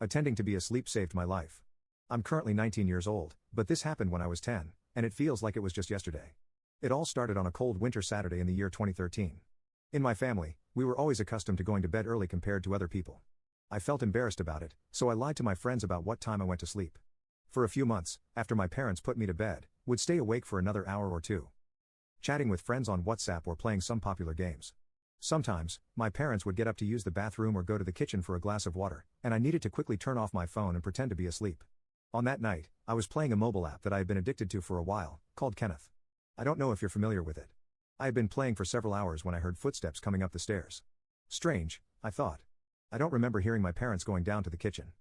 Attending to be asleep saved my life. I'm currently 19 years old, but this happened when I was 10, and it feels like it was just yesterday. It all started on a cold winter Saturday in the year 2013. In my family, we were always accustomed to going to bed early compared to other people. I felt embarrassed about it, so I lied to my friends about what time I went to sleep. For a few months, after my parents put me to bed, would stay awake for another hour or two, chatting with friends on WhatsApp or playing some popular games. Sometimes, my parents would get up to use the bathroom or go to the kitchen for a glass of water, and I needed to quickly turn off my phone and pretend to be asleep. On that night, I was playing a mobile app that I had been addicted to for a while, called Kenneth. I don't know if you're familiar with it. I had been playing for several hours when I heard footsteps coming up the stairs. Strange, I thought. I don't remember hearing my parents going down to the kitchen.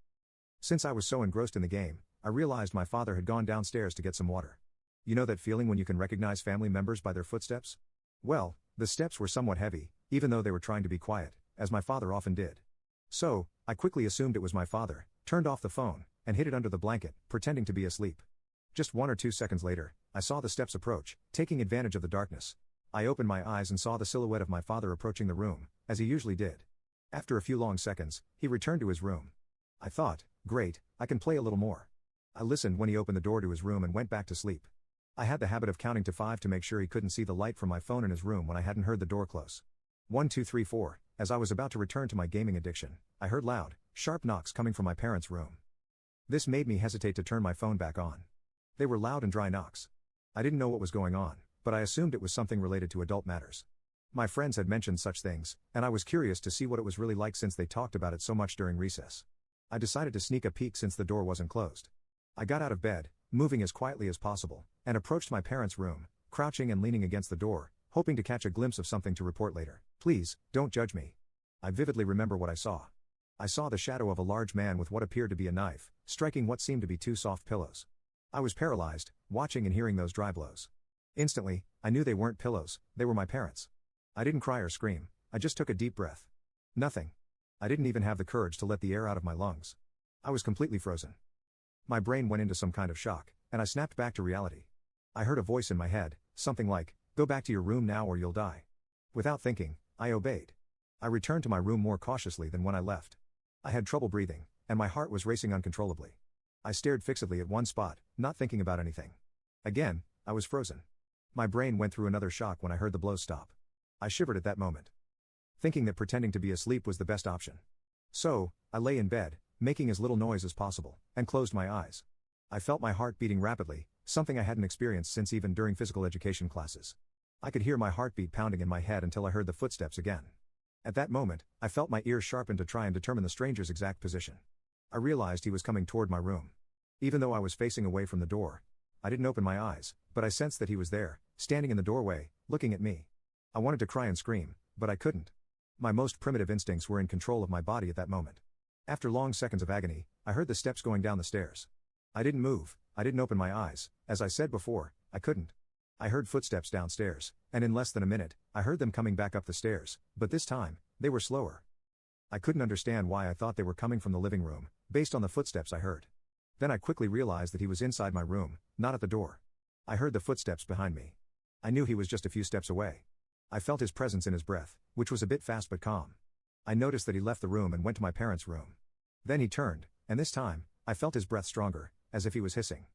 Since I was so engrossed in the game, I realized my father had gone downstairs to get some water. You know that feeling when you can recognize family members by their footsteps? Well, the steps were somewhat heavy, even though they were trying to be quiet, as my father often did. So, I quickly assumed it was my father, turned off the phone, and hid it under the blanket, pretending to be asleep. Just 1 or 2 seconds later, I saw the steps approach, taking advantage of the darkness. I opened my eyes and saw the silhouette of my father approaching the room, as he usually did. After a few long seconds, he returned to his room. I thought, great, I can play a little more. I listened when he opened the door to his room and went back to sleep. I had the habit of counting to 5 to make sure he couldn't see the light from my phone in his room when I hadn't heard the door close. 1 2 3 4, as I was about to return to my gaming addiction, I heard loud, sharp knocks coming from my parents' room. This made me hesitate to turn my phone back on. They were loud and dry knocks. I didn't know what was going on, but I assumed it was something related to adult matters. My friends had mentioned such things, and I was curious to see what it was really like since they talked about it so much during recess. I decided to sneak a peek since the door wasn't closed. I got out of bed, moving as quietly as possible, and approached my parents' room, crouching and leaning against the door, hoping to catch a glimpse of something to report later. Please, don't judge me. I vividly remember what I saw. I saw the shadow of a large man with what appeared to be a knife, striking what seemed to be 2 soft pillows. I was paralyzed, watching and hearing those dry blows. Instantly, I knew they weren't pillows, they were my parents. I didn't cry or scream, I just took a deep breath. Nothing. I didn't even have the courage to let the air out of my lungs. I was completely frozen. My brain went into some kind of shock, and I snapped back to reality. I heard a voice in my head, something like, "Go back to your room now or you'll die." Without thinking, I obeyed. I returned to my room more cautiously than when I left. I had trouble breathing, and my heart was racing uncontrollably. I stared fixedly at one spot, not thinking about anything. Again, I was frozen. My brain went through another shock when I heard the blows stop. I shivered at that moment, thinking that pretending to be asleep was the best option. So, I lay in bed, making as little noise as possible, and closed my eyes. I felt my heart beating rapidly, something I hadn't experienced since even during physical education classes. I could hear my heartbeat pounding in my head until I heard the footsteps again. At that moment, I felt my ears sharpened to try and determine the stranger's exact position. I realized he was coming toward my room. Even though I was facing away from the door, I didn't open my eyes, but I sensed that he was there, standing in the doorway, looking at me. I wanted to cry and scream, but I couldn't. My most primitive instincts were in control of my body at that moment. After long seconds of agony, I heard the steps going down the stairs. I didn't move, I didn't open my eyes, as I said before, I couldn't. I heard footsteps downstairs, and in less than a minute, I heard them coming back up the stairs, but this time, they were slower. I couldn't understand why I thought they were coming from the living room, based on the footsteps I heard. Then I quickly realized that he was inside my room, not at the door. I heard the footsteps behind me. I knew he was just a few steps away. I felt his presence in his breath, which was a bit fast but calm. I noticed that he left the room and went to my parents' room. Then he turned, and this time, I felt his breath stronger, as if he was hissing.